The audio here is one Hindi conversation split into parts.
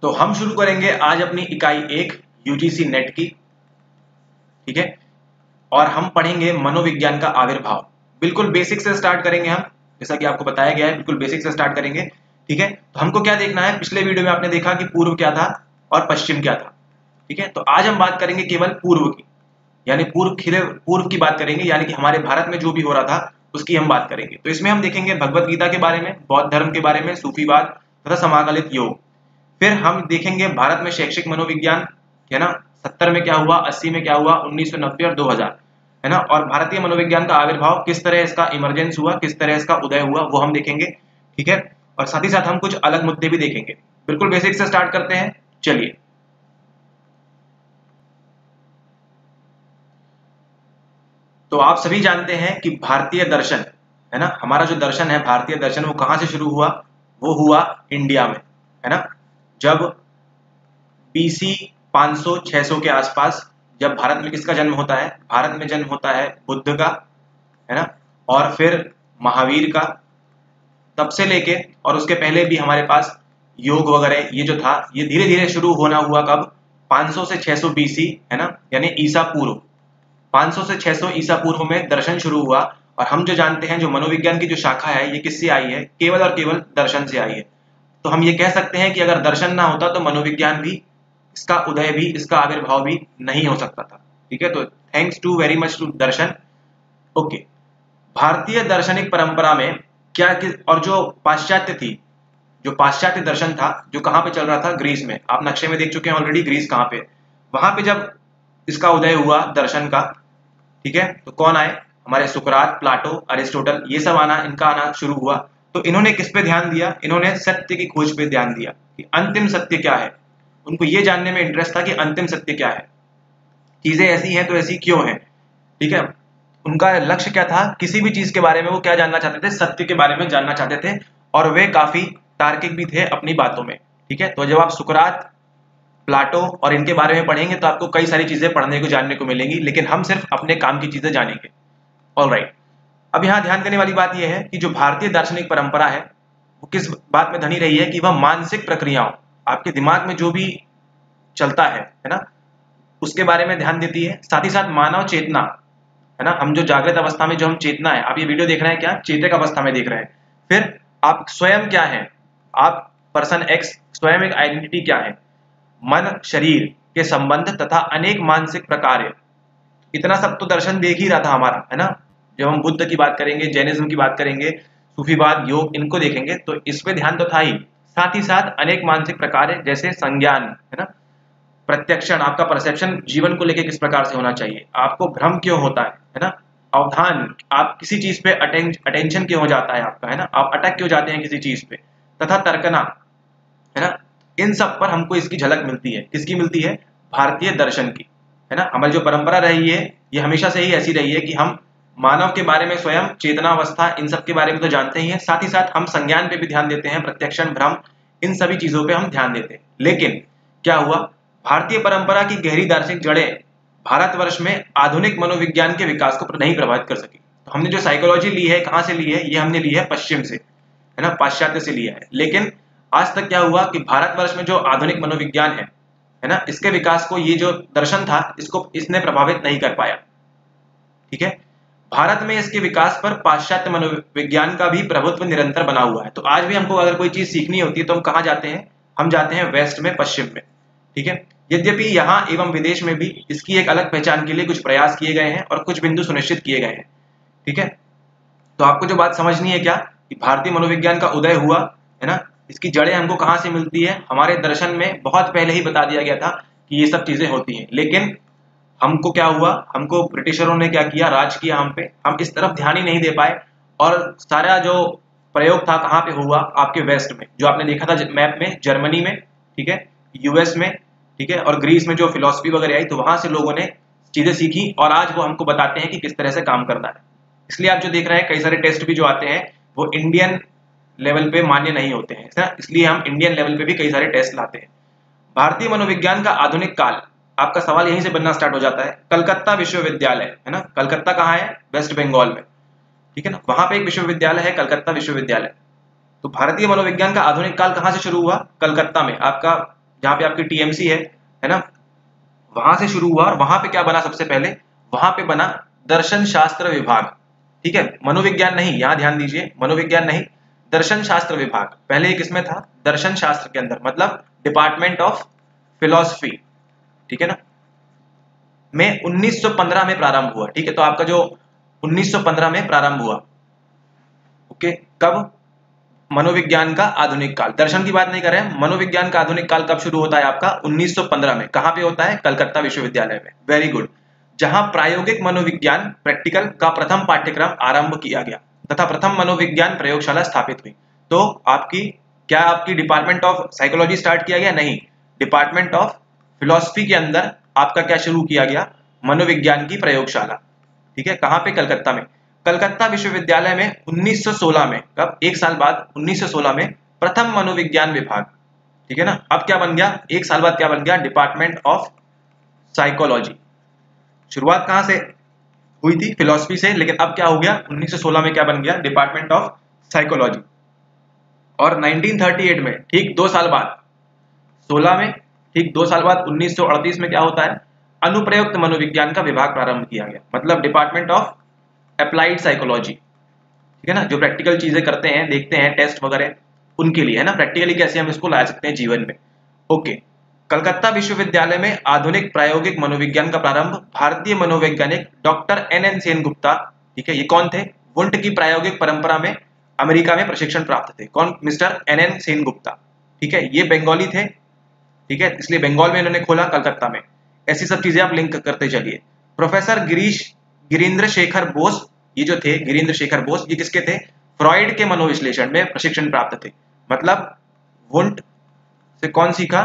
तो हम शुरू करेंगे आज अपनी इकाई 1 यूजीसी नेट की, ठीक है। और हम पढ़ेंगे मनोविज्ञान का आविर्भाव। बिल्कुल बेसिक से स्टार्ट करेंगे हम, जैसा कि आपको बताया गया है, बिल्कुल बेसिक से स्टार्ट करेंगे, ठीक है। तो हमको क्या देखना है, पिछले वीडियो में आपने देखा कि पूर्व क्या था और पश्चिम क्या था, ठीक है। तो आज हम बात करेंगे केवल पूर्व की, यानी पूर्व की बात करेंगे, यानी कि हमारे भारत में जो भी हो रहा था उसकी हम बात करेंगे। तो इसमें हम देखेंगे भगवत गीता के बारे में, बौद्ध धर्म के बारे में, सूफीवाद तथा समाकलित योग। फिर हम देखेंगे भारत में शैक्षिक मनोविज्ञान, है ना, 70 में क्या हुआ, 80 में क्या हुआ, 1990 और 2000, है ना। और भारतीय मनोविज्ञान का आविर्भाव, किस तरह इसका इमरजेंस हुआ, किस तरह इसका उदय हुआ, वो हम देखेंगे, ठीक है। और साथ ही साथ हम कुछ अलग मुद्दे भी देखेंगे। बिल्कुल बेसिक से स्टार्ट करते हैं, चलिए। तो आप सभी जानते हैं कि भारतीय दर्शन, है ना, हमारा जो दर्शन है भारतीय दर्शन, वो कहां से शुरू हुआ, वो हुआ इंडिया में, है ना। जब बीसी 500-600 के आसपास, जब भारत में किसका जन्म होता है, भारत में जन्म होता है बुद्ध का, है ना, और फिर महावीर का। तब से लेके और उसके पहले भी हमारे पास योग वगैरह ये जो था, ये धीरे धीरे शुरू होना हुआ कब, 500 से 600 बीसी, है ना, यानी ईसा पूर्व। 500 से 600 ईसा पूर्व में दर्शन शुरू हुआ। और हम जो जानते हैं, जो मनोविज्ञान की जो शाखा है, ये किससे आई है, केवल और केवल दर्शन से आई है। तो हम ये कह सकते हैं कि अगर दर्शन ना होता तो मनोविज्ञान भी, इसका उदय भी, इसका आविर्भाव भी नहीं हो सकता था, ठीक है। तो thanks to very much to Darshan. Okay, भारतीय दार्शनिक परंपरा में क्या और जो पाश्चात्य थी, जो पाश्चात्य दर्शन था, जो कहां पे चल रहा था, ग्रीस में। आप नक्शे में देख चुके हैं ऑलरेडी, ग्रीस कहां पे, वहां पे जब इसका उदय हुआ दर्शन का, ठीक है, तो कौन आए, हमारे सुकरात, प्लाटो, अरिस्टोटल, ये सब इनका आना शुरू हुआ। तो इन्होंने किस पे ध्यान दिया, इन्होंने सत्य की खोज पे ध्यान दिया कि अंतिम सत्य क्या है। उनको ये जानने में इंटरेस्ट था कि अंतिम सत्य क्या है, चीजें ऐसी हैं तो ऐसी क्यों हैं, ठीक है। उनका लक्ष्य क्या था, किसी भी चीज के बारे में वो क्या जानना चाहते थे, सत्य के बारे में जानना चाहते थे। और वे काफी तार्किक भी थे अपनी बातों में, ठीक है। तो जब आप सुकरात, प्लाटो और इनके बारे में पढ़ेंगे तो आपको कई सारी चीजें पढ़ने को, जानने को मिलेंगी, लेकिन हम सिर्फ अपने काम की चीजें जानेंगे। ऑलराइट, अब यहाँ ध्यान देने वाली बात यह है कि जो भारतीय दार्शनिक परंपरा है, वो किस बात में धनी रही है कि वह मानसिक प्रक्रियाओं, आपके दिमाग में जो भी चलता है ना, उसके बारे में ध्यान देती है। साथ ही साथ मानव चेतना, है ना, हम जो जागृत अवस्था में जो हम चेतना है, आप ये वीडियो देख रहे हैं क्या, चेतक अवस्था में देख रहे हैं। फिर आप स्वयं क्या है, आप पर्सन एक्स स्वयं एक आइडेंटिटी क्या है, मन शरीर के संबंध तथा अनेक मानसिक प्रकार, इतना सब तो दर्शन देख ही रहा था हमारा, है ना। जब हम बुद्ध की बात करेंगे, जैनिज्म की बात करेंगे, सूफीवाद, योग, इनको देखेंगे तो इस पे ध्यान तो था ही। साथ ही साथ अनेक मानसिक प्रकार, जैसे संज्ञान, है ना, प्रत्यक्षण, आपका परसेप्शन जीवन को लेकर किस प्रकार से होना चाहिए, आपको भ्रम क्यों होता है ना, अवधान, आप किसी चीज पे अटेंशन क्यों हो जाता है आपका, है ना, आप अटक क्यों जाते हैं किसी चीज पे, तथा तर्कना, है ना। इन सब पर हमको इसकी झलक मिलती है, किसकी मिलती है, भारतीय दर्शन की, है ना। हमारी जो परंपरा रही है, ये हमेशा से ही ऐसी रही है कि हम मानव के बारे में, स्वयं चेतनावस्था, इन सब के बारे में तो जानते ही हैं, साथ ही साथ हम संज्ञान पे भी ध्यान देते हैं, प्रत्यक्षण, भ्रम, इन सभी चीजों पे हम ध्यान देते हैं। लेकिन क्या हुआ, भारतीय परंपरा की गहरी दार्शनिक जड़ें भारतवर्ष में आधुनिक मनोविज्ञान के विकास को नहीं प्रभावित कर सकी। तो हमने जो साइकोलॉजी ली है, कहां से ली है, ये हमने ली है पश्चिम से, है ना, पाश्चात्य से लिया है। लेकिन आज तक क्या हुआ कि भारतवर्ष में जो आधुनिक मनोविज्ञान है ना, इसके विकास को ये जो दर्शन था, इसने प्रभावित नहीं कर पाया, ठीक है। भारत में इसके विकास पर पाश्चात्य मनोविज्ञान का भी प्रभुत्व निरंतर बना हुआ है। तो आज भी हमको अगर कोई चीज सीखनी होती है तो हम कहाँ जाते हैं, हम जाते हैं वेस्ट में, पश्चिम में, ठीक है। यद्यपि यहाँ एवं विदेश में भी इसकी एक अलग पहचान के लिए कुछ प्रयास किए गए हैं और कुछ बिंदु सुनिश्चित किए गए हैं, ठीक है। तो आपको जो बात समझनी है क्या, कि भारतीय मनोविज्ञान का उदय हुआ, है ना, इसकी जड़ें हमको कहाँ से मिलती है, हमारे दर्शन में बहुत पहले ही बता दिया गया था कि ये सब चीजें होती हैं। लेकिन हमको क्या हुआ, हमको ब्रिटिशरों ने क्या किया, राज किया हम पे, हम इस तरफ ध्यान ही नहीं दे पाए। और सारा जो प्रयोग था कहाँ पे हुआ, आपके वेस्ट में, जो आपने देखा था मैप में, जर्मनी में, ठीक है, यूएस में, ठीक है, और ग्रीस में जो फिलॉसफी वगैरह आई, तो वहां से लोगों ने चीजें सीखी और आज वो हमको बताते हैं कि किस तरह से काम करना है। इसलिए आप जो देख रहे हैं, कई सारे टेस्ट भी जो आते हैं वो इंडियन लेवल पे मान्य नहीं होते हैं, इसलिए हम इंडियन लेवल पे भी कई सारे टेस्ट लाते हैं। भारतीय मनोविज्ञान का आधुनिक काल, आपका सवाल यहीं से बनना स्टार्ट हो जाता है। कलकत्ता विश्वविद्यालय, है ना, कलकत्ता कहाँ है, वेस्ट बंगाल में, ठीक है ना, वहां पे एक विश्वविद्यालय है, कलकत्ता विश्वविद्यालय। तो भारतीय मनोविज्ञान का आधुनिक काल कहाँ से शुरू हुआ, कलकत्ता में। आपका जहाँ पे आपकी टीएमसी है ना, वहां से शुरू हुआ और वहां पे क्या बना सबसे पहले, वहां पे बना दर्शन शास्त्र विभाग। ठीक है, मनोविज्ञान नहीं, यहां ध्यान दीजिए, मनोविज्ञान नहीं, दर्शन शास्त्र विभाग पहले एक इसमें था, दर्शन शास्त्र के अंदर, मतलब डिपार्टमेंट ऑफ फिलोसफी, ठीक है ना, में 1915 में प्रारंभ हुआ। ठीक है, तो आपका जो 1915 में प्रारंभ हुआ, ओके, कब, मनोविज्ञान का आधुनिक काल, दर्शन की बात नहीं कर रहे हैं, मनोविज्ञान का आधुनिक काल कब शुरू होता है आपका, 1915 में। कहां पे होता है, कलकत्ता विश्वविद्यालय में, वेरी गुड, जहां प्रायोगिक मनोविज्ञान प्रैक्टिकल का प्रथम पाठ्यक्रम आरंभ किया गया तथा प्रथम मनोविज्ञान प्रयोगशाला स्थापित हुई। तो आपकी क्या, आपकी डिपार्टमेंट ऑफ साइकोलॉजी स्टार्ट किया गया, नहीं, डिपार्टमेंट ऑफ फिलोसफी के अंदर आपका क्या शुरू किया गया, मनोविज्ञान की प्रयोगशाला। ठीक है, कहां पे, कलकत्ता में। कलकत्ता विश्वविद्यालय में 1916 में, कब, एक साल बाद, 1916 में प्रथम मनोविज्ञान विभाग, ठीक है ना। अब क्या बन गया, एक साल बाद क्या बन गया, डिपार्टमेंट ऑफ साइकोलॉजी। शुरुआत कहां से हुई थी, फिलोसफी से, लेकिन अब क्या हो गया, 1916 में क्या बन गया, डिपार्टमेंट ऑफ साइकोलॉजी। और 1938 में, ठीक 2 साल बाद, 16 में ठीक 2 साल बाद 1938 में क्या होता है, अनुप्रयुक्त मनोविज्ञान का विभाग प्रारंभ किया गया, मतलब डिपार्टमेंट ऑफ अप्लाइड साइकोलॉजी। ठीक है ना, जो प्रैक्टिकल चीजें करते हैं, देखते हैं टेस्ट वगैरह, उनके लिए, है ना, प्रैक्टिकली कैसे हम इसको ला सकते हैं जीवन में। ओके, कलकत्ता विश्वविद्यालय में आधुनिक प्रायोगिक मनोविज्ञान का प्रारंभ भारतीय मनोवैज्ञानिक डॉक्टर एन सेन गुप्ता, ठीक है, ये कौन थे, वुंट की प्रायोगिक परंपरा में अमेरिका में प्रशिक्षण प्राप्त थे, कौन, मिस्टर एन सेन गुप्ता। ठीक है, ये बंगाली थे, ठीक है, इसलिए बंगाल में इन्होंने खोला, कलकत्ता में। ऐसी सब चीजें आप लिंक करते चलिए। प्रोफेसर गिरीन्द्र शेखर बोस, ये जो थे गिरीन्द्र शेखर बोस, ये किसके थे, फ्रॉइड के मनोविश्लेषण में प्रशिक्षण प्राप्त थे, मतलब वुंट से कौन सीखा,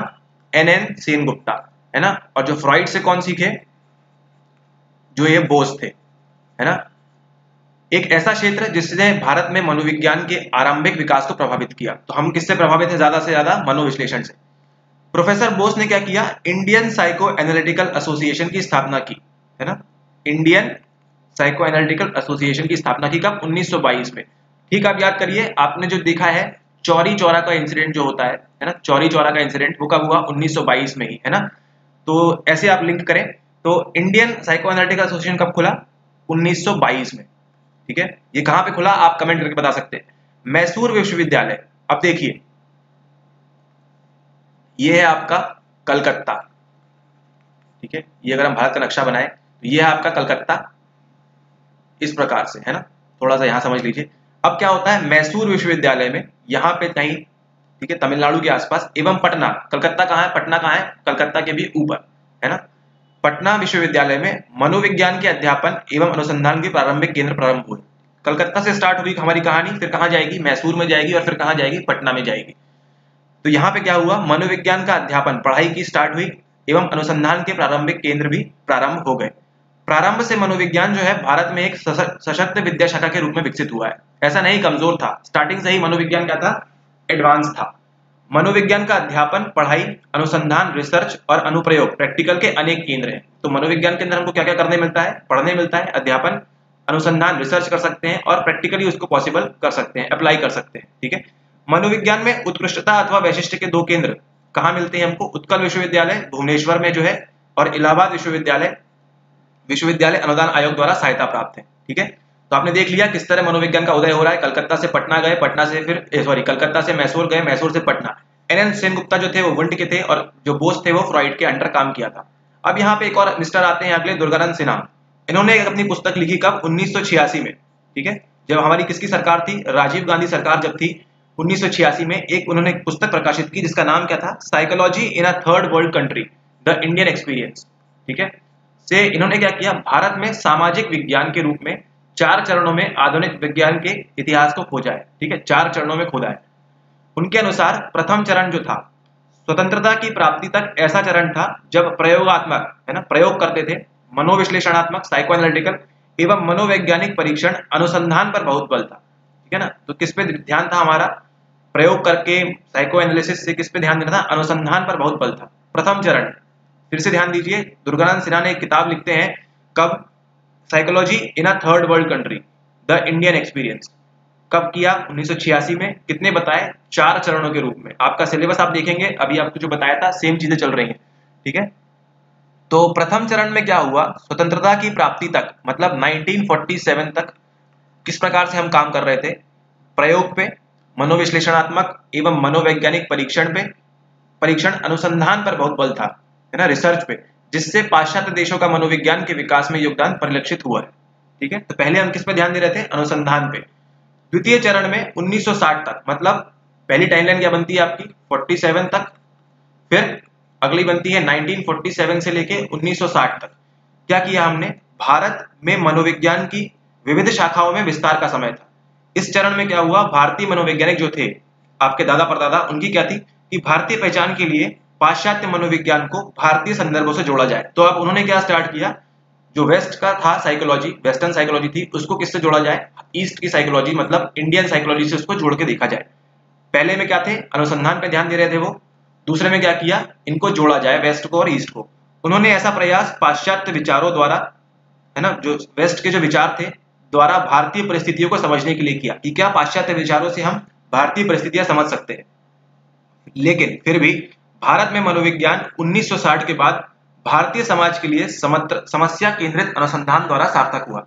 एन सेन गुप्ता, है ना, और जो फ्रॉइड से कौन सीखे, जो ये बोस थे, है ना। एक ऐसा क्षेत्र जिसने भारत में मनोविज्ञान के आरंभिक विकास को प्रभावित किया, तो हम किससे प्रभावित है ज्यादा से ज्यादा, मनोविश्लेषण से। प्रोफेसर बोस ने क्या किया, इंडियन साइको एनालिटिकल एसोसिएशन की स्थापना की, है ना, इंडियन साइको एनालिटिकल एसोसिएशन की स्थापना की, कब, 1922 में। ठीक, आप याद करिए, आपने जो देखा है चौरी चौरा का इंसिडेंट जो होता है ना, चौरी चौरा का इंसिडेंट, वो कब हुआ, 1922 में ही, है ना। तो ऐसे आप लिंक करें, तो इंडियन साइको एनालिटिकल एसोसिएशन कब खुला, 1922 में। ठीक है, ये कहां पे खुला, आप कमेंट करके बता सकते हैं। मैसूर विश्वविद्यालय, अब देखिए, ये है आपका कलकत्ता, ठीक है, ये अगर हम भारत का नक्शा बनाए तो ये है आपका कलकत्ता, इस प्रकार से, है ना, थोड़ा सा यहां समझ लीजिए। अब क्या होता है, मैसूर विश्वविद्यालय में यहाँ पे कहीं, ठीक है, तमिलनाडु के आसपास, एवं पटना, कलकत्ता कहाँ है, पटना कहाँ है, कलकत्ता के भी ऊपर, है ना, पटना विश्वविद्यालय में मनोविज्ञान के अध्यापन एवं अनुसंधान के प्रारंभिक केंद्र प्रारंभ हुए। कलकत्ता से स्टार्ट हुई हमारी कहानी, फिर कहाँ जाएगी, मैसूर में जाएगी, और फिर कहाँ जाएगी, पटना में जाएगी। तो यहाँ पे क्या हुआ, मनोविज्ञान का अध्यापन, पढ़ाई की स्टार्ट हुई, एवं अनुसंधान के प्रारंभिक केंद्र भी प्रारंभ हो गए। प्रारंभ से मनोविज्ञान जो है भारत में एक सशक्त विद्या शाखा के रूप में विकसित हुआ है, ऐसा नहीं कमजोर था, स्टार्टिंग से ही मनोविज्ञान क्या था, एडवांस था। मनोविज्ञान का अध्यापन, पढ़ाई, अनुसंधान, रिसर्च और अनुप्रयोग, प्रैक्टिकल के अनेक केंद्र हैं। तो मनोविज्ञान के अंदर हमको क्या क्या करने मिलता है, पढ़ने मिलता है, अध्यापन, अनुसंधान, रिसर्च कर सकते हैं, और प्रैक्टिकली उसको पॉसिबल कर सकते हैं, अप्लाई कर सकते हैं। ठीक है, मनोविज्ञान में उत्कृष्टता अथवा वैशिष्ट्य के 2 केंद्र कहाँ मिलते हैं हमको, उत्कल विश्वविद्यालय भुवनेश्वर में जो है, और इलाहाबाद विश्वविद्यालय अनुदान आयोग द्वारा सहायता प्राप्त है। ठीक है, तो आपने देख लिया किस तरह मनोविज्ञान का उदय हो रहा है। कलकत्ता से पटना गए, पटना से फिर कलकत्ता से मैसूर गए, मैसूर से पटना। एन सेन गुप्ता जो थे वो वुंट के थे, और जो बोस थे वो फ्रॉइड के अंडर काम किया था। अब यहाँ पे एक और मिस्टर आते हैं अगले, दुर्गानंद सिन्हा। इन्होंने एक अपनी पुस्तक लिखी, कब, 1986 में। ठीक है, जब हमारी किसकी सरकार थी, राजीव गांधी सरकार जब थी, 1986 में एक उन्होंने एक पुस्तक प्रकाशित की जिसका नाम क्या था, psychology in a third world country, the Indian experience. ठीक है, से इन्होंने क्या किया, भारत में सामाजिक विज्ञान के रूप में 4 चरणों में आधुनिक विज्ञान के इतिहास को खोजा है। ठीक है, 4 चरणों में खोदा है। उनके अनुसार प्रथम चरण जो था, स्वतंत्रता की प्राप्ति तक ऐसा चरण था जब प्रयोगात्मक, है ना, प्रयोग करते थे, मनोविश्लेषणात्मक, साइको एनालिटिकल एवं मनोवैज्ञानिक परीक्षण अनुसंधान पर बहुत बल था। ठीक है ना, तो किस पे ध्यान था हमारा, प्रयोग करके साइको एनालिसिस से किस पे ध्यान देना था, अनुसंधान पर बहुत बल था, प्रथम चरण। फिर से ध्यान दीजिए, दुर्गानंद सिन्हा ने एक किताब लिखते हैं, कब, psychology in a third world country, the Indian experience. कब किया? 1986 में। कितने बताए? 4 चरणों के रूप में। आपका सिलेबस आप देखेंगे, अभी आपको जो बताया था सेम चीजें चल रही हैं, ठीक है। तो प्रथम चरण में क्या हुआ? स्वतंत्रता की प्राप्ति तक, मतलब 1947 तक किस प्रकार से हम काम कर रहे थे? प्रयोग पे, मनोविश्लेषणात्मक एवं मनोवैज्ञानिक परीक्षण अनुसंधान पर बहुत बल था, है ना, रिसर्च पे, जिससे पाश्चात्य देशों का मनोविज्ञान के विकास में योगदान परिलक्षित हुआ है, ठीक है। तो पहले हम किस पे ध्यान दे रहे थे? अनुसंधान पे। द्वितीय चरण में 1960 तक, मतलब पहली टाइमलाइन क्या बनती है आपकी? 47 तक। फिर अगली बनती है 1947 से लेके 1960 तक। क्या किया हमने? भारत में मनोविज्ञान की विविध शाखाओं में विस्तार का समय था। इस चरण में क्या हुआ? भारतीय मनोवैज्ञानिक जो थे, आपके दादा परदादा, उनकी क्या थी कि भारतीय पहचान के लिए पाश्चात्य मनोविज्ञान को भारतीय संदर्भों से जोड़ा जाए। तो अब उन्होंने क्या स्टार्ट किया? जो वेस्ट का था साइकोलॉजी, वेस्टर्न साइकोलॉजी थी, उसको किससे जोड़ा जाए? ईस्ट की साइकोलॉजी, मतलब इंडियन साइकोलॉजी से उसको जोड़ के देखा जाए। पहले में क्या थे? अनुसंधान पे ध्यान दे रहे थे वो। दूसरे में क्या किया? इनको जोड़ा जाए, वेस्ट को और ईस्ट को। उन्होंने ऐसा प्रयास पाश्चात्य विचारों द्वारा, है ना, जो वेस्ट के जो विचार थे, द्वारा भारतीय परिस्थितियों को समझने के लिए किया कि क्या पाश्चात्य विचारों से हम भारतीय परिस्थितियां समझ सकते हैं। लेकिन फिर भी भारत में मनोविज्ञान 1960 के बाद भारतीय समाज के लिए समस्या केंद्रित अनुसंधान द्वारा सार्थक हुआ,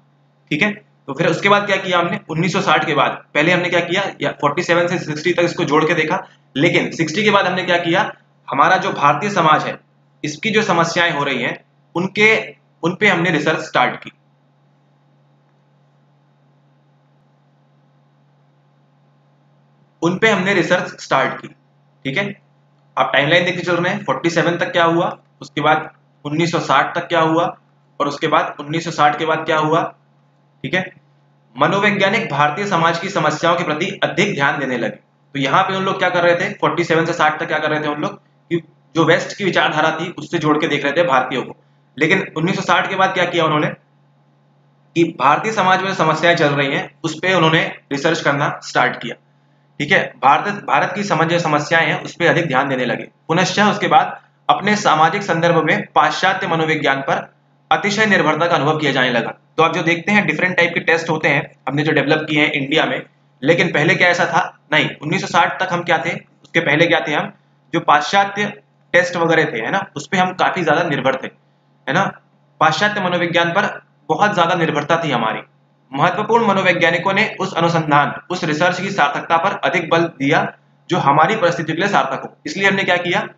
ठीक है। तो फिर उसके बाद क्या किया हमने? 1960 के बाद पहले हमने क्या किया? 47 से 60 तक इसको जोड़ के देखा, लेकिन 60 के बाद हमने क्या किया? हमारा जो भारतीय समाज है, इसकी जो समस्याएं हो रही हैं, उन पे हमने रिसर्च स्टार्ट की। ठीक है। आप टाइमलाइन देखते चल रहे हैं, 47 तक क्या हुआ, उसके बाद 1960 तक क्या हुआ, और उसके बाद 1960 के बाद क्या हुआ, ठीक है। मनोवैज्ञानिक भारतीय समाज की समस्याओं के प्रति अधिक ध्यान देने लगे। तो यहाँ पे उन लोग क्या कर रहे थे? 47 से 60 तक क्या कर रहे थे उन लोग कि जो वेस्ट की विचारधारा थी उससे जोड़ के देख रहे थे भारतीयों को। लेकिन 1960 के बाद क्या किया उन्होंने कि भारतीय समाज में जो समस्याएं चल रही हैं उस पर उन्होंने रिसर्च करना स्टार्ट किया, ठीक है। भारत की जो समस्याएं हैं उस पर अधिक ध्यान देने लगे। पुनश्च उसके बाद अपने सामाजिक संदर्भ में पाश्चात्य मनोविज्ञान पर अतिशय निर्भरता का अनुभव किया जाने लगा। तो आप जो देखते हैं डिफरेंट टाइप के टेस्ट होते हैं हमने जो डेवलप किए हैं इंडिया में, लेकिन पहले क्या ऐसा था? नहीं। 1960 तक हम क्या थे? उसके पहले क्या थे? हम जो पाश्चात्य टेस्ट वगैरह थे, है ना, उस पर हम काफी ज्यादा निर्भर थे, है ना। पाश्चात्य मनोविज्ञान पर बहुत ज्यादा निर्भरता थी हमारी। महत्वपूर्ण मनोवैज्ञानिकों ने उस अनुसंधान, उस रिसर्च की सार्थकता पर अधिक बल दिया जो हमारी परिस्थिति के लिए सार्थक हो। इसलिए हमने क्या किया?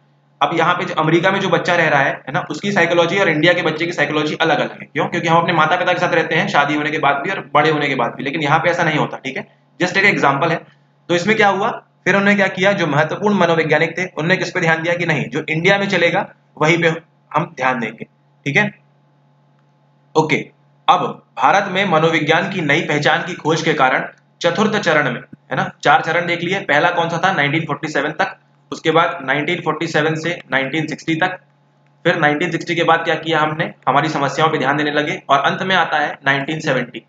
अब यहाँ पे जो अमेरिका में जो बच्चा रह रहा है ना, उसकी साइकोलॉजी और इंडिया के बच्चे की साइकोलॉजी अलग अलग है। क्यों? क्योंकि हम अपने माता पिता के साथ रहते हैं शादी होने के बाद भी और बड़े होने के बाद भी, लेकिन यहाँ पे ऐसा नहीं होता, ठीक है। जस्ट एक एग्जाम्पल है। तो इसमें क्या हुआ? फिर उन्होंने क्या किया? जो महत्वपूर्ण मनोवैज्ञानिक थे उन्होंने किस पे ध्यान दिया कि नहीं, जो इंडिया में चलेगा वहीं पे हम ध्यान देंगे, ठीक है। ओके। अब भारत में मनोविज्ञान की नई पहचान की खोज के कारण चतुर्थ चरण में, है ना, 4 चरण देख लिए। पहला कौन सा था? 1947 तक। उसके बाद 1947 से 1960 तक। फिर 1960 के बाद क्या किया हमने? हमारी समस्याओं पे ध्यान देने लगे। और अंत में आता है 1970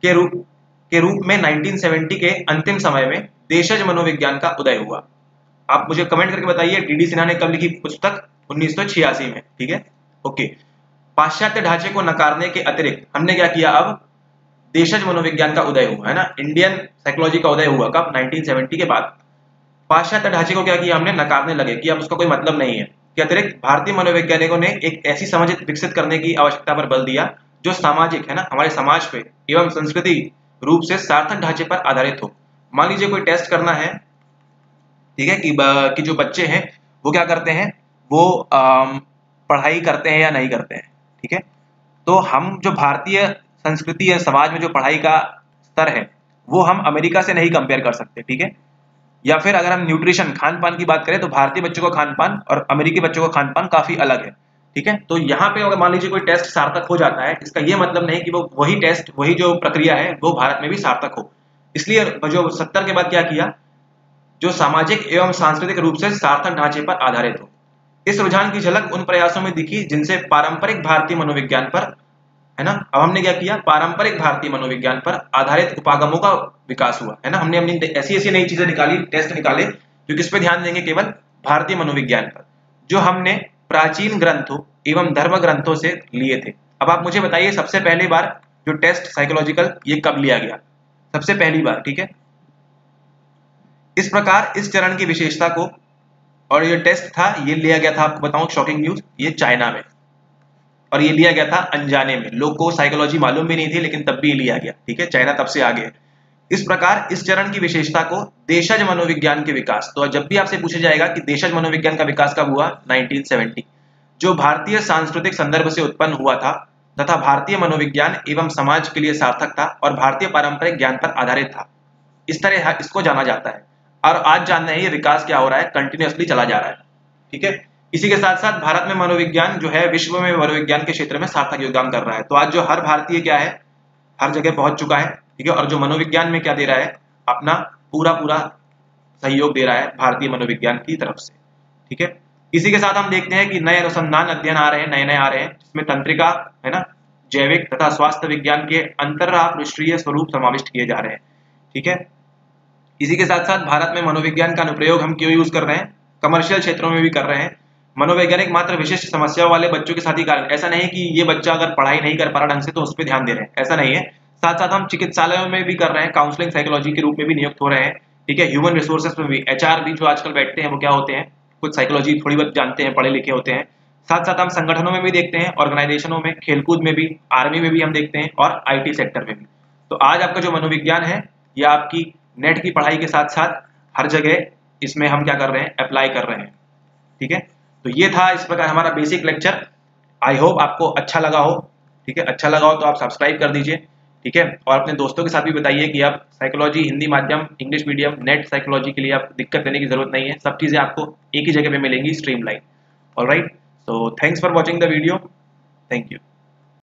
के रूप में 1970 के अंतिम समय में देशज मनोविज्ञान का उदय हुआ। आप मुझे कमेंट करके बताइए डी सिन्हा ने कब लिखी पुस्तक? 1986 में, ठीक है। ओके। पाश्चात्य ढांचे को नकारने के अतिरिक्त हमने क्या किया? अब देशज मनोविज्ञान का उदय हुआ, है ना, इंडियन साइकोलॉजी का उदय हुआ। कब? 1970 के बाद। पाश्चात्य ढांचे को क्या किया हमने? नकारने लगे कि अब उसका कोई मतलब नहीं है। के अतिरिक्त भारतीय मनोवैज्ञानिकों ने एक ऐसी समझ विकसित करने की आवश्यकता पर बल दिया जो सामाजिक, है ना, हमारे समाज पे एवं संस्कृति रूप से सार्थक ढांचे पर आधारित हो। मान लीजिए कोई टेस्ट करना है, ठीक है, कि जो बच्चे हैं वो क्या करते हैं, वो पढ़ाई करते हैं या नहीं करते हैं, ठीक है। तो हम जो भारतीय संस्कृति या समाज में जो पढ़ाई का स्तर है वो हम अमेरिका से नहीं कंपेयर कर सकते, ठीक है। या फिर अगर हम न्यूट्रिशन, खान पान की बात करें तो भारतीय बच्चों का खान पान और अमेरिकी बच्चों का खान पान काफी अलग है, ठीक है। तो यहाँ पे अगर मान लीजिए कोई टेस्ट सार्थक हो जाता है, इसका ये मतलब नहीं कि वो वही टेस्ट, वही जो प्रक्रिया है वो भारत में भी सार्थक हो। इसलिए जो 70 के बाद क्या किया? जो सामाजिक एवं सांस्कृतिक रूप से सार्थक ढांचे पर आधारित हो। इस रुझान की झलक उन प्रयासों में दिखी जिनसे पारंपरिक भारतीय मनोविज्ञान पर, है ना, अब हमने क्या किया? पारंपरिक भारतीय मनोविज्ञान पर आधारित उपागमों का विकास हुआ, है ना। हमने अपनी ऐसी ऐसी नई चीजें निकाली, टेस्ट निकाले जो किस पे ध्यान देंगे? केवल भारतीय मनोविज्ञान पर, जो हमने प्राचीन ग्रंथों एवं धर्म ग्रंथों से लिए थे। अब आप मुझे बताइए सबसे पहली बार जो टेस्ट साइकोलॉजिकल ये कब लिया गया? सबसे पहली बार, ठीक है। इस प्रकार इस चरण की विशेषता को, और ये टेस्ट था, ये लिया गया था, आपको बताऊं शॉकिंग न्यूज, ये चाइना में, और ये लिया गया था अनजाने में, लोग को साइकोलॉजी मालूम भी नहीं थी लेकिन तब भी लिया गया, ठीक है। चाइना तब से आगे। इस प्रकार इस चरण की विशेषता को देशज मनोविज्ञान के विकास, तो जब भी आपसे पूछा जाएगा कि देशज मनोविज्ञान का विकास कब हुआ, 1970, जो भारतीय सांस्कृतिक संदर्भ से उत्पन्न हुआ था तथा भारतीय मनोविज्ञान एवं समाज के लिए सार्थक था और भारतीय पारंपरिक ज्ञान पर आधारित था, इस तरह इसको जाना जाता है। और आज जानना है ये विकास क्या हो रहा है, कंटिन्यूअसली चला जा रहा है, ठीक है। इसी के साथ साथ भारत में मनोविज्ञान जो है विश्व में मनोविज्ञान के क्षेत्र में सार्थक योगदान कर रहा है। तो आज जो हर भारतीय क्या है, हर जगह पहुंच चुका है, ठीक है। और जो मनोविज्ञान में क्या दे रहा है, अपना पूरा पूरा सहयोग दे रहा है भारतीय मनोविज्ञान की तरफ से, ठीक है। इसी के साथ हम देखते हैं कि नए अनुसंधान अध्ययन आ रहे हैं, नए नए आ रहे हैं, जिसमें तंत्रिका है ना, जैविक तथा स्वास्थ्य विज्ञान के अंतरराष्ट्रीय स्वरूप समाविष्ट किए जा रहे हैं, ठीक है। इसी के साथ साथ भारत में मनोविज्ञान का अनुप्रयोग हम क्यों यूज कर रहे हैं, कमर्शियल क्षेत्रों में भी कर रहे हैं। मनोवैज्ञानिक मात्र विशिष्ट समस्याओं वाले बच्चों के साथ ही कारण, ऐसा नहीं कि ये बच्चा अगर पढ़ाई नहीं कर पा रहा ढंग से तो उस पर ध्यान दे रहे हैं, ऐसा नहीं है। साथ साथ हम चिकित्सालयों में भी कर रहे हैं, काउंसलिंग साइकोलॉजी के रूप में भी नियुक्त हो रहे हैं, ठीक है। ह्यूमन रिसोर्सेज में भी, एचआर भी जो आजकल बैठते हैं वो क्या होते हैं, कुछ साइकोलॉजी थोड़ी बहुत जानते हैं, पढ़े लिखे होते हैं। साथ साथ हम संगठनों में भी देखते हैं, ऑर्गेनाइजेशनों में, खेलकूद में भी, आर्मी में भी हम देखते हैं, और आईटी सेक्टर में भी। तो आज आपका जो मनोविज्ञान है यह आपकी नेट की पढ़ाई के साथ साथ हर जगह इसमें हम क्या कर रहे हैं, अप्लाई कर रहे हैं, ठीक है। तो ये था इस प्रकार हमारा बेसिक लेक्चर। आई होप आपको अच्छा लगा हो, ठीक है। अच्छा लगा हो तो आप सब्सक्राइब कर दीजिए, ठीक है। और अपने दोस्तों के साथ भी बताइए कि आप साइकोलॉजी, हिंदी माध्यम, इंग्लिश मीडियम, नेट साइकोलॉजी के लिए आप दिक्कत करने की जरूरत नहीं है, सब चीजें आपको एक ही जगह पे मिलेंगी, streamline. Alright, so thanks for watching the video, thank you.